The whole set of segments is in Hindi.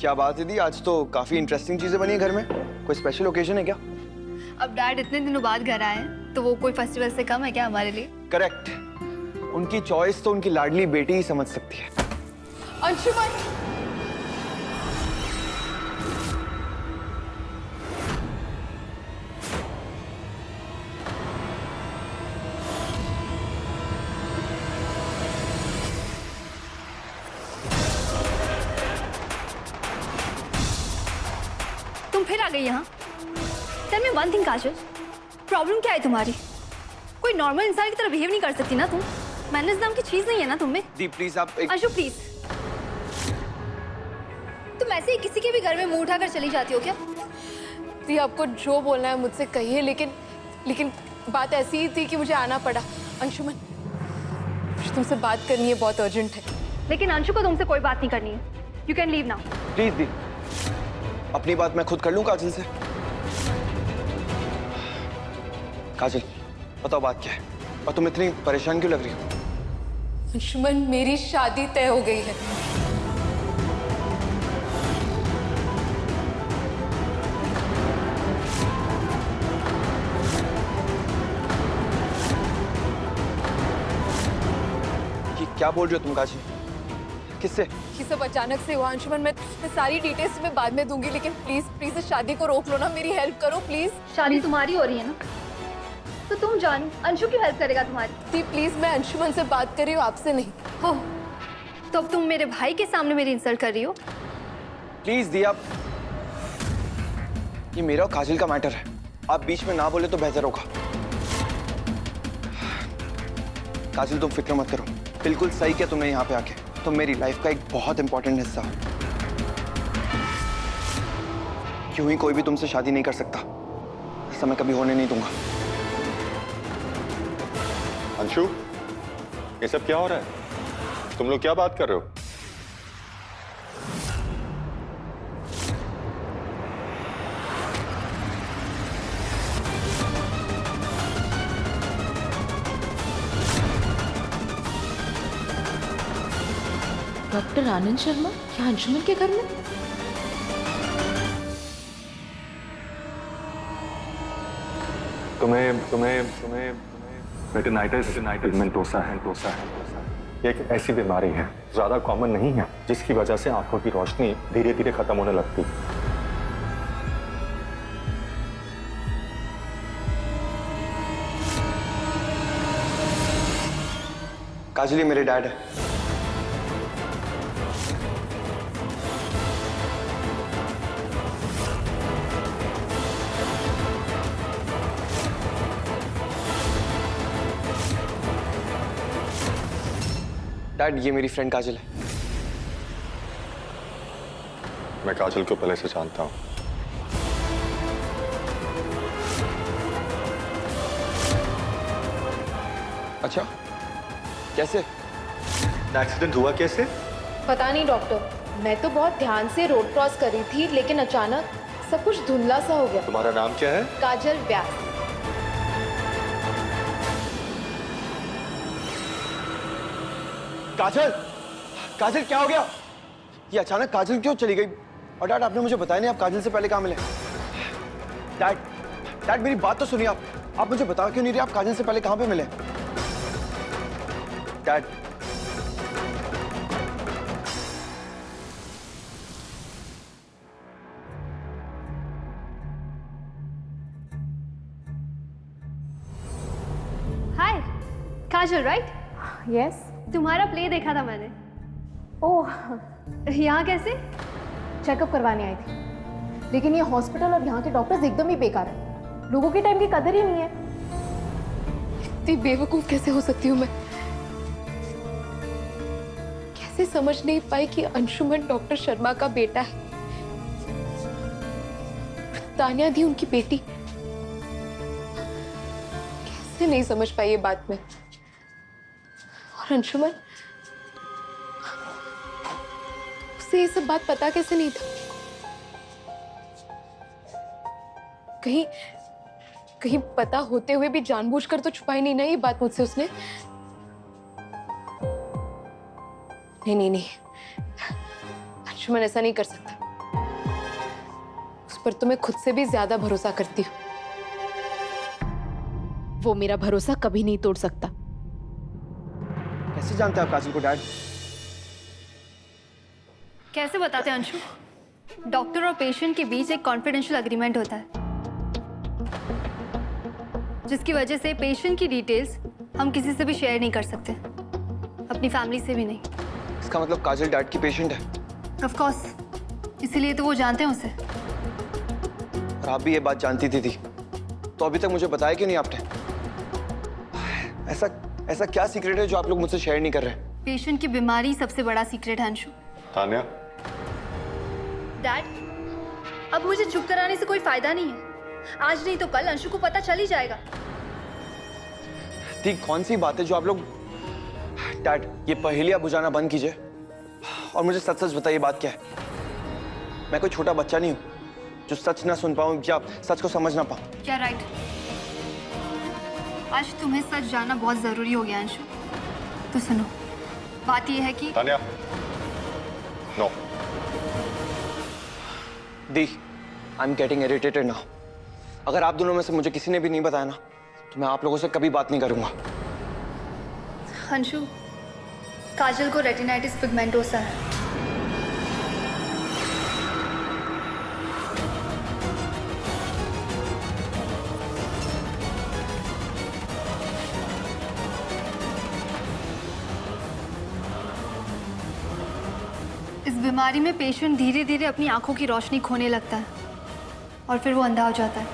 क्या बात है दी, आज तो काफी इंटरेस्टिंग चीजें बनी है घर में। कोई स्पेशल ओकेजन है क्या? अब डैड इतने दिनों बाद घर आए हैं तो वो कोई फेस्टिवल से कम है क्या हमारे लिए? करेक्ट। उनकी चॉइस तो उनकी लाडली बेटी ही समझ सकती है। अंशुमन, तुम फिर आ गई यहाँ। टेल मी वन थिंग काजल, प्रॉब्लम क्या है तुम्हारी? कोई नॉर्मल इंसान की तरह बिहेव नहीं कर सकती ना तुम? मैनर्स नाम की चीज नहीं है ना तुम में? दी प्लीज आप एक... अंशु प्लीज, तुम ऐसे ही किसी के भी घर में मुंह उठाकर चली जाती हो क्या? दी आपको जो बोलना है मुझसे कहिए, लेकिन बात ऐसी ही थी कि मुझे आना पड़ा। अंशुमन, मुझे तुमसे बात करनी है, बहुत अर्जेंट है। लेकिन अंशु को तुमसे कोई बात नहीं करनी है। You can leave now. Please दी, अपनी बात मैं खुद कर लूं काजल से। काजल बताओ बात क्या है, और तुम इतनी परेशान क्यों लग रही हो? अंशुमन, मेरी शादी तय हो गई है। ये क्या बोल रही हो तुम काजल? किससे? ये सब अचानक से हुआ अंशुमन। मैं सारी डिटेल्स में बाद में दूंगी, लेकिन प्लीज प्लीज इस शादी को रोक लो ना, मेरी हेल्प करो प्लीज। शादी तुम्हारी हो रही है ना, तो तुम जानो अंशु की हेल्प करेगा तुम्हारी? दी प्लीज, मैं अंशुमन से बात कर रही हूँ, आपसे नहीं। हो तो अब तुम मेरे भाई के सामने मेरी इंसल्ट कर रही हो? प्लीज दी आप, ये मेरा और काजल का मैटर है, आप बीच में ना बोले तो बेहतर होगा। काजल तुम फिक्र मत करो, बिल्कुल सही किया तुमने यहाँ पे आके। तुम मेरी लाइफ का एक बहुत इंपॉर्टेंट हिस्सा हो। क्यों ही कोई भी तुमसे शादी नहीं कर सकता, ऐसा मैं कभी होने नहीं दूंगा। अंशु, ये सब क्या हो रहा है? तुम लोग क्या बात कर रहे हो? डॉक्टर आनंद शर्मा क्या अंशुमन के घर में? तुम्हें रेटिनाइटिस पिगमेंटोसा है। ये एक ऐसी बीमारी है, ज्यादा कॉमन नहीं है, जिसकी वजह से आंखों की रोशनी धीरे धीरे खत्म होने लगती है। काजल ये मेरे डैड है। डैड ये मेरी फ्रेंड काजल है। मैं काजल को पहले से जानता हूँ। अच्छा, कैसे? एक्सीडेंट हुआ कैसे? पता नहीं डॉक्टर, मैं तो बहुत ध्यान से रोड क्रॉस कर रही थी, लेकिन अचानक सब कुछ धुंधला सा हो गया। तुम्हारा नाम क्या है? काजल व्यास। काजल, काजल क्या हो गया? ये अचानक काजल क्यों चली गई? और डैड आपने मुझे बताया नहीं आप काजल से पहले कहाँ मिले? डैड मेरी बात तो सुनिए, आप मुझे बता क्यों नहीं रहे आप काजल से पहले कहाँ पे मिले? डैड हाय काजल, राइट? यस। तुम्हारा प्ले देखा था मैंने। ओह, यहाँ कैसे? चेकअप करवाने आई थी, लेकिन ये हॉस्पिटल और यहाँ के डॉक्टर्स एकदम ही बेकार है। लोगों के टाइम की कदर ही नहीं है। इतनी बेवकूफ कैसे हो सकती हूँ मैं? कैसे समझ नहीं पाई कि अंशुमन डॉक्टर शर्मा का बेटा है, तान्या दी उनकी बेटी। कैसे नहीं समझ पाई ये बात में? और अंशुमन, उसे ये सब बात पता कैसे नहीं था? कहीं कहीं पता होते हुए भी जानबूझकर तो छुपाई नहीं ना ये बात मुझसे उसने? नहीं नहीं नहीं, अंशुमन ऐसा नहीं कर सकता। पर तुम्हें खुद से भी ज्यादा भरोसा करती हूँ। वो मेरा भरोसा कभी नहीं तोड़ सकता। कैसे जानते हैं आप काजल को डैड? कैसे बताते हैं अंशु? डॉक्टर और पेशेंट के बीच एक कॉन्फिडेंशियल एग्रीमेंट होता है, जिसकी वजह से पेशेंट की डिटेल्स हम किसी से भी शेयर नहीं कर सकते, अपनी फैमिली से भी नहीं। इसका मतलब काजल डैड की पेशेंट है? ऑफ कोर्स, इसीलिए तो वो जानते हैं उसे। और आप भी ये बात जानती थी तो अभी तक मुझे बताया क्यों नहीं आपने? ऐसा ऐसा क्या सीक्रेट है जो आप लोग मुझसे शेयर नहीं कर रहे? पेशेंट की बीमारी सबसे बड़ा सीक्रेट है अंशु। तान्या, डैड, अब मुझे चुप कराने से कोई फायदा नहीं है। आज नहीं तो कल अंशु को पता चल ही जाएगा। ठीक कौन सी बात है जो आप लोग... डैड, ये पहेलियां बुझाना बंद कीजिए और मुझे सच सच बताइए, बात क्या है? मैं कोई छोटा बच्चा नहीं हूँ जो सच ना सुन पाऊँ या सच को समझ ना पाऊँ। क्या राइट? आज तुम्हें सच जानना बहुत जरूरी हो गया अंशु। तो सुनो, बात यह है कि तान्या, नो। दी, I am getting irritated now. अगर आप दोनों में से मुझे किसी ने भी नहीं बताया ना, तो मैं आप लोगों से कभी बात नहीं करूंगा। अंशु, काजल को रेटिनाइटिस पिगमेंटोसा है। इस बीमारी में पेशेंट धीरे धीरे अपनी आंखों की रोशनी खोने लगता है और फिर वो अंधा हो जाता है।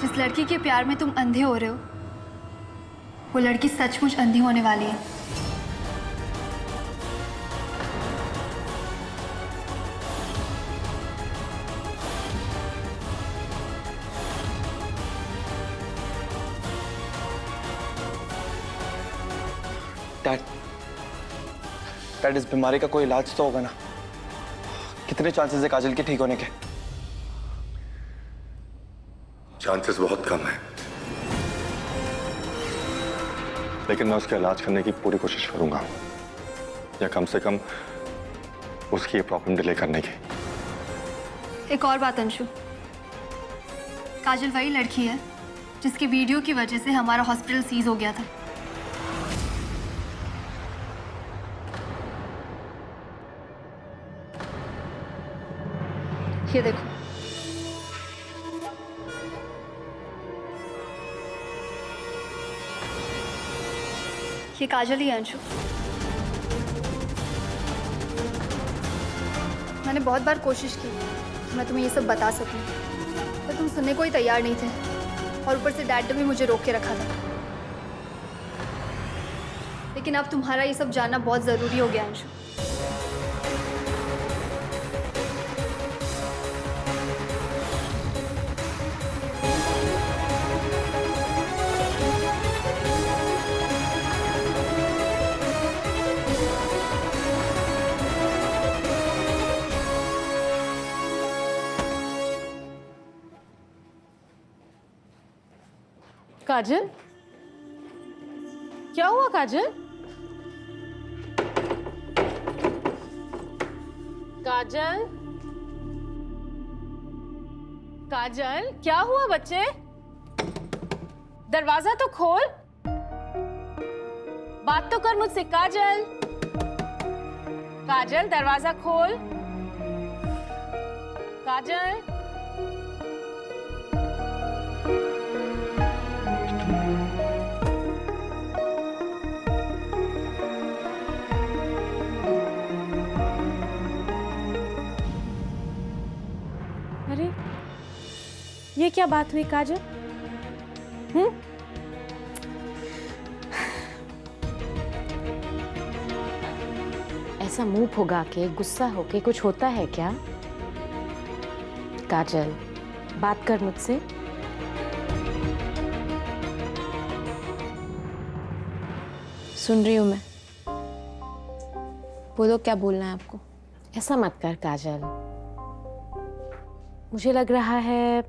जिस लड़की के प्यार में तुम अंधे हो रहे हो, वो लड़की सचमुच अंधी होने वाली है। डैड, इस बीमारी का कोई इलाज तो होगा ना? कितने चांसेस है काजल के ठीक होने के? चांसेस बहुत कम है, लेकिन मैं उसका इलाज करने की पूरी कोशिश करूंगा, या कम से कम उसकी ये प्रॉब्लम डिले करने की। एक और बात अंशु, काजल वही लड़की है जिसकी वीडियो की वजह से हमारा हॉस्पिटल सीज हो गया था। ये देखो, ये काजल ही है अंशु। मैंने बहुत बार कोशिश की कि मैं तुम्हें ये सब बता सकूं, पर तुम सुनने को ही तैयार नहीं थे और ऊपर से डैड ने भी मुझे रोक के रखा था। लेकिन अब तुम्हारा ये सब जानना बहुत ज़रूरी हो गया अंशु। काजल, क्या हुआ काजल? काजल, काजल, क्या हुआ बच्चे? दरवाजा तो खोल, बात तो कर मुझसे। काजल, काजल, दरवाजा खोल। काजल, अरे ये क्या बात हुई काजल? ऐसा मुंह फुगा के गुस्सा होके कुछ होता है क्या? काजल, बात कर मुझसे। सुन रही हूँ मैं, बोलो क्या बोलना है आपको। ऐसा मत कर काजल, मुझे लग रहा है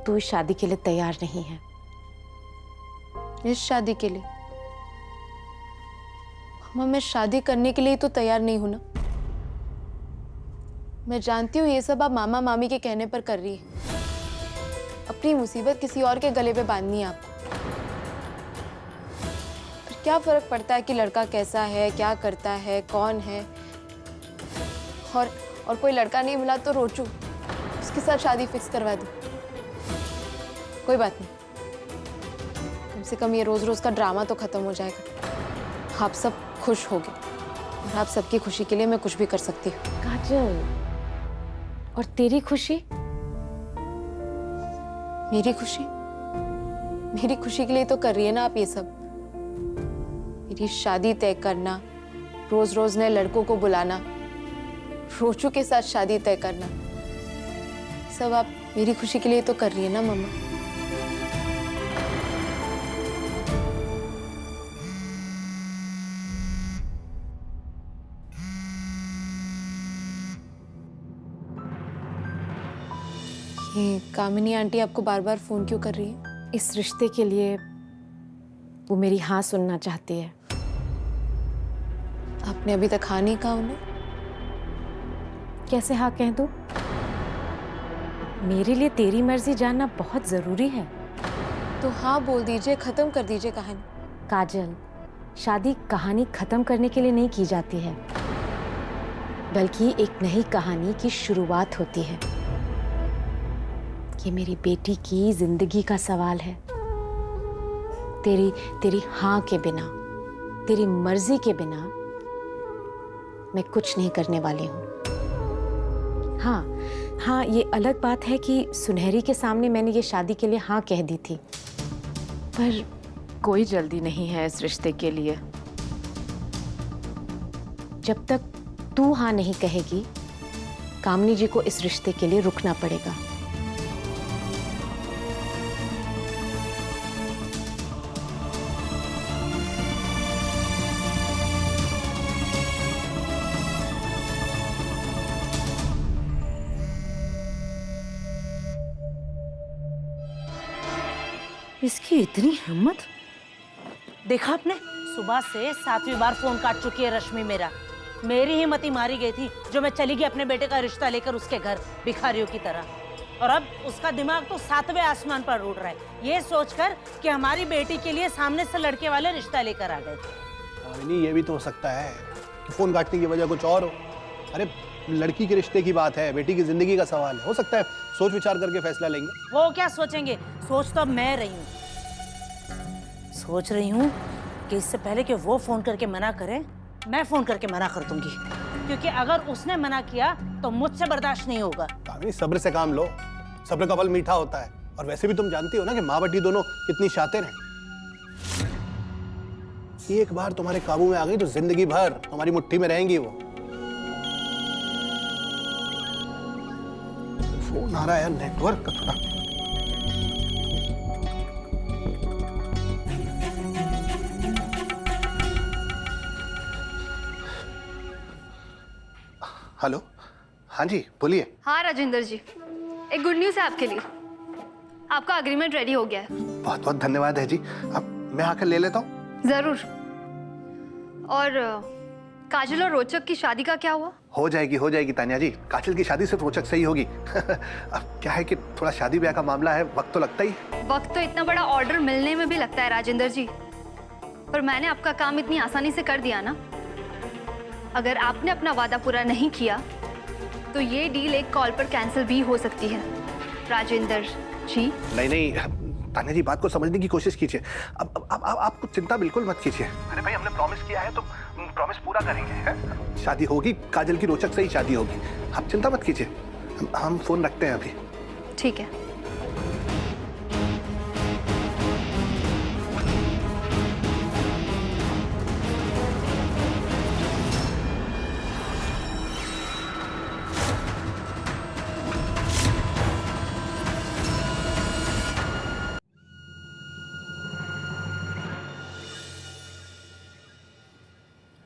तू इस शादी के लिए तैयार नहीं है। इस शादी के लिए? मम्मा, मैं शादी करने के लिए तो तैयार नहीं हूं ना। मैं जानती हूँ ये सब आप मामा मामी के कहने पर कर रही है। अपनी मुसीबत किसी और के गले पे बांधनी है आपको। फिर क्या फर्क पड़ता है कि लड़का कैसा है, क्या करता है, कौन है। और कोई लड़का नहीं मिला तो रोचू, उसके साथ शादी फिक्स करवा दो। कोई बात नहीं, कम से कम ये रोज रोज का ड्रामा तो खत्म हो जाएगा। आप सब खुश होगे और आप सबकी खुशी के लिए मैं कुछ भी कर सकती हूँ। काजल, और तेरी खुशी? मेरी खुशी? मेरी खुशी के लिए तो कर रही है ना आप ये सब। मेरी शादी तय करना, रोज रोज नए लड़कों को बुलाना, रोचू के साथ शादी तय करना, सब आप मेरी खुशी के लिए तो कर रही है ना मम्मा। ये कामिनी आंटी आपको बार बार फोन क्यों कर रही है? इस रिश्ते के लिए वो मेरी हाँ सुनना चाहती है। आपने अभी तक हाँ नहीं कहा उन्हें? कैसे हाँ कह दूं? मेरे लिए तेरी मर्जी जानना बहुत जरूरी है। तो हाँ बोल दीजिए, खत्म कर दीजिए कहानी। काजल, शादी कहानी खत्म करने के लिए नहीं की जाती है, बल्कि एक नई कहानी की शुरुआत होती है। ये मेरी बेटी की जिंदगी का सवाल है। तेरी हाँ के बिना, तेरी मर्जी के बिना मैं कुछ नहीं करने वाली हूँ। हाँ, ये अलग बात है कि सुनहरी के सामने मैंने ये शादी के लिए हाँ कह दी थी, पर कोई जल्दी नहीं है इस रिश्ते के लिए। जब तक तू हाँ नहीं कहेगी, कामनी जी को इस रिश्ते के लिए रुकना पड़ेगा। इसकी इतनी हिम्मत! देखा आपने, सुबह से 7वीं बार फोन काट चुकी है रश्मि मेरा। मेरी हिम्मत मारी गई थी जो मैं चली गई अपने बेटे का रिश्ता लेकर उसके घर भिखारियों की तरह, और अब उसका दिमाग तो 7वें आसमान पर उड़ रहा है, ये सोचकर कि हमारी बेटी के लिए सामने से लड़के वाले रिश्ता लेकर आ गए थे। नहीं, ये भी तो हो सकता है कि फोन काटने की वजह कुछ और हो। अरे लड़की के रिश्ते की बात है, बेटी की जिंदगी का सवाल है, हो सकता है सोच विचार करके फैसला लेंगे। वो क्या सोचेंगे, सोच तो अब मैं रही हूँ। सोच रही हूँ कि इससे पहले कि वो फोन करके मना करे, मैं फोन करके मना कर दूंगी, क्योंकि अगर उसने मना किया तो मुझसे बर्दाश्त नहीं होगा। कामिनी, सब्र से काम लो, सब्र का फल मीठा होता है। और वैसे भी तुम जानती हो ना कि माँ बेटी दोनों कितनी शातिर हैं। एक बार तुम्हारे काबू में आ गई तो जिंदगी भर तुम्हारी मुट्ठी में रहेंगी वो। फोन आ रहा है, नेटवर्क का थोड़ा। हेलो, हाँ जी बोलिए। हाँ राजेंद्र जी, एक गुड न्यूज़ है आपके लिए। आपका अग्रीमेंट रेडी हो गया है। बहुत बहुत धन्यवाद है जी। अब मैं आकर ले लेता हूँ। जरूर। और काजल और रोचक की शादी का क्या हुआ? हो जाएगी तान्या जी। काजल की शादी सिर्फ रोचक से ही होगी। अब क्या है कि थोड़ा शादी ब्याह का मामला है, वक्त तो लगता ही। वक्त तो इतना बड़ा ऑर्डर मिलने में भी लगता है राजेंद्र जी, पर मैंने आपका काम इतनी आसानी से कर दिया ना। अगर आपने अपना वादा पूरा नहीं किया तो ये डील एक कॉल पर कैंसिल भी हो सकती है राजेंद्र जी। नहीं तान्या जी, बात को समझने की कोशिश कीजिए। अब आपको चिंता बिल्कुल मत कीजिए। अरे भाई, हमने प्रॉमिस किया है तो प्रॉमिस पूरा करेंगे है? शादी होगी, काजल की रोचक से ही शादी होगी। आप चिंता मत कीजिए। हम फोन रखते हैं अभी। ठीक है।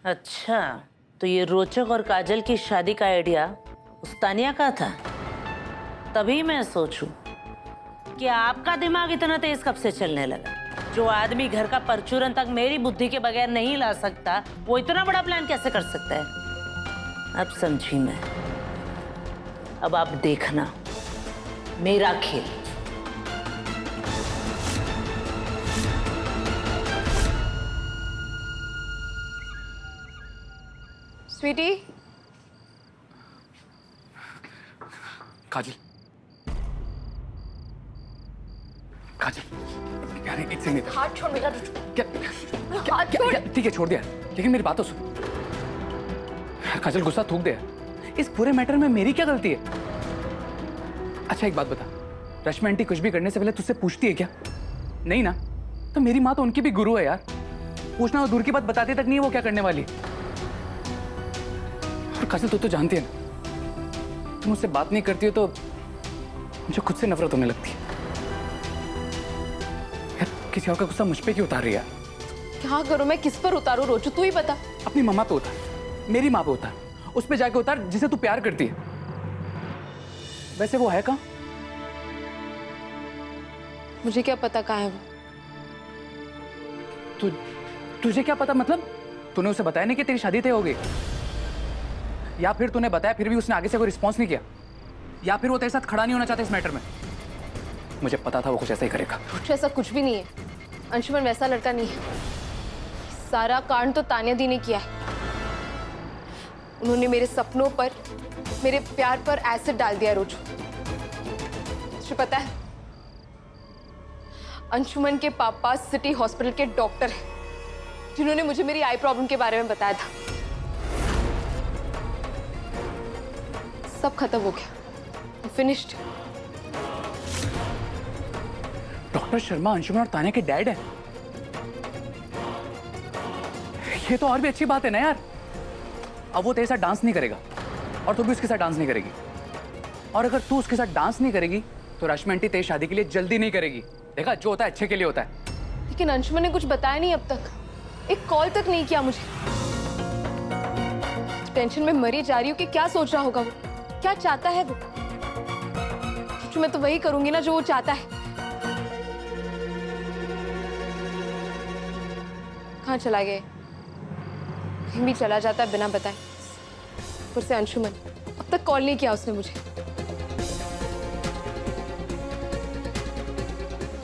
अच्छा, तो ये रोचक और काजल की शादी का आइडिया उस तानिया का था। तभी मैं सोचूं कि आपका दिमाग इतना तेज कब से चलने लगा। जो आदमी घर का परचूरन तक मेरी बुद्धि के बगैर नहीं ला सकता, वो इतना बड़ा प्लान कैसे कर सकता है? अब समझी मैं। अब आप देखना मेरा खेल। स्वीटी, काजल, काजल, यार एक सेकंड हाथ छोड़ मेरा। क्या हाथ छोड़। ठीक है छोड़ दिया, लेकिन मेरी बात तो सुन। काजल गुस्सा थूक दे, इस पूरे मैटर में मेरी क्या गलती है? अच्छा एक बात बता, रश्मि आंटी कुछ भी करने से पहले तुझसे पूछती है क्या? नहीं ना? तो मेरी माँ तो उनकी भी गुरु है यार, पूछना और दूर की बात बताती तक नहीं है वो क्या करने वाली है। और काजल तू तो जानती है ना, तुम मुझसे बात नहीं करती हो तो मुझे खुद से नफरत होने लगती है। यार किसी और का गुस्सा मुझ पे क्यों उतार रही है? क्या करूं मैं, किस पर उतारूं रोजू, तू ही बता। अपनी मम्मा पे उतार, मेरी माँ पे उतार, उस पे जाके उतार जिसे तू प्यार करती है। वैसे वो है कहाँ? मुझे क्या पता कहाँ है वो। तुझे क्या पता मतलब? तूने उसे बताया नहीं कि तेरी शादी तय हो गई? या फिर तूने बताया फिर भी उसने आगे से कोई रिस्पॉन्स नहीं किया? या फिर वो तेरे साथ खड़ा नहीं होना चाहता इस मैटर में? मुझे पता था वो कुछ ऐसा ही करेगा। कुछ ऐसा कुछ भी नहीं है, अंशुमन वैसा लड़का नहीं है। सारा कांड तो तान्या दी ने किया है। उन्होंने मेरे सपनों पर, मेरे प्यार पर एसिड डाल दिया रोजू। तुझे पता है, अंशुमन के पापा सिटी हॉस्पिटल के डॉक्टर हैं, जिन्होंने मुझे मेरी आई प्रॉब्लम के बारे में बताया था। सब खत्म हो गया, फिनिश्ड। डॉक्टर शर्मा अंशुमन और तान्या के डैड है? ये तो और भी अच्छी बात है ना यार। अब वो तेरे साथ डांस नहीं करेगा और तू भी उसके साथ डांस नहीं करेगी। और अगर तू उसके साथ डांस नहीं करेगी तो रश्मि आंटी तेरी शादी के लिए जल्दी नहीं करेगी। देखा, जो होता है अच्छे के लिए होता है। लेकिन अंशुमन ने कुछ बताया नहीं अब तक, एक कॉल तक नहीं किया मुझे। टेंशन में मरी जा रही हूँ कि क्या सोच रहा होगा वो, क्या चाहता है वो। तो मैं तो वही करूंगी ना जो वो चाहता है। कहाँ चला गया? कहीं भी चला जाता है बिना बताए। ऊपर से अंशुमन, अब तक कॉल नहीं किया उसने मुझे।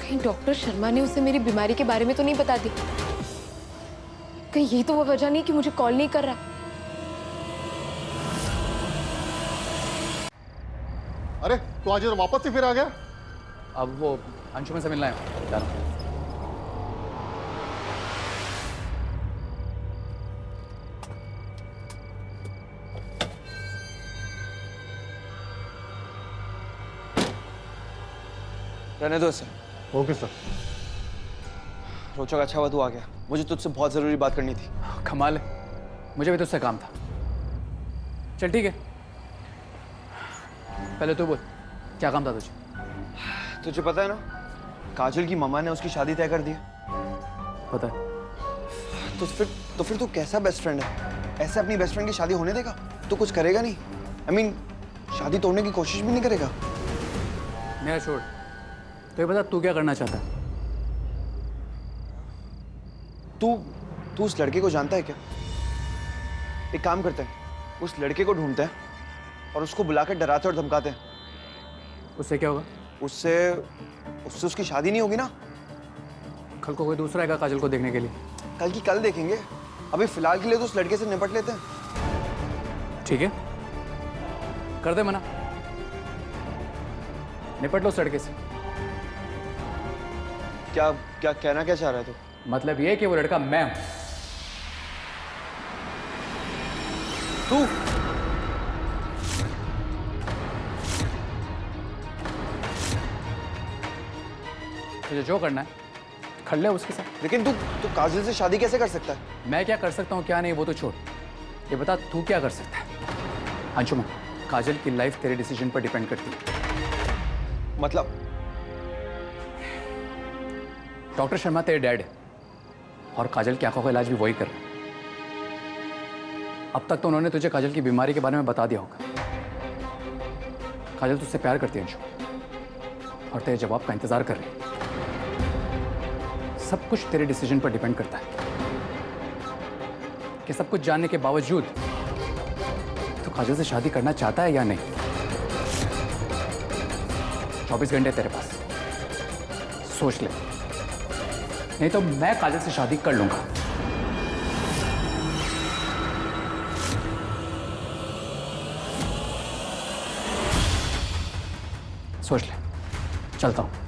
कहीं डॉक्टर शर्मा ने उसे मेरी बीमारी के बारे में तो नहीं बता दी? कहीं यही तो वो वजह नहीं कि मुझे कॉल नहीं कर रहा? अरे तू आज वापस से फिर आ गया? अब वो अंशुमन से मिलना है, जा रहा हूं। रहने दो इसे। Okay sir. रोचक, अच्छा हुआ तू आ गया, मुझे तुझसे बहुत जरूरी बात करनी थी। कमाल है, मुझे भी तुझसे काम था। चल ठीक है, पहले तू बोल, क्या काम था तुझे? तुझे पता है ना, काजल की मम्मा ने उसकी शादी तय कर दी है। पता है। तो फिर तू कैसा बेस्ट फ्रेंड है? ऐसे अपनी बेस्ट फ्रेंड की शादी होने देगा? तू कुछ करेगा नहीं? I mean, शादी तोड़ने की कोशिश भी नहीं करेगा? मेरा छोड़, तो ये बता तू क्या करना चाहता है? तू उस लड़के को जानता है क्या? एक काम करते हैं, उस लड़के को ढूंढते हैं और उसको बुलाकर डराते और धमकाते हैं। उससे क्या होगा? उससे उसकी शादी नहीं होगी ना। कल को कोई दूसरा आएगा काजल को देखने के लिए। कल की कल देखेंगे, अभी फिलहाल के लिए तो उस लड़के से निपट लेते हैं। ठीक है, कर दे मना, निपट लो उस लड़के से। क्या क्या कहना क्या चाह रहा है तू? मतलब ये कि वो लड़का मैं हूं। तू तुझे जो करना है कर ले उसके साथ। लेकिन तू काजल से शादी कैसे कर सकता है? मैं क्या कर सकता हूँ क्या नहीं वो तो छोड़, ये बता तू क्या कर सकता है? अंशुमन, काजल की लाइफ तेरे डिसीजन पर डिपेंड करती है। मतलब डॉक्टर शर्मा तेरे डैड है और काजल की आंखों का इलाज भी वही कर रहे हैं। अब तक तो उन्होंने तुझे काजल की बीमारी के बारे में बता दिया होगा। काजल तुझसे प्यार करती है अंशु, और तेरे जवाब का इंतजार कर रही है। सब कुछ तेरे डिसीजन पर डिपेंड करता है कि सब कुछ जानने के बावजूद तो काजल से शादी करना चाहता है या नहीं। 24 घंटे तेरे पास, सोच ले, नहीं तो मैं काजल से शादी कर लूंगा। सोच ले, चलता हूं।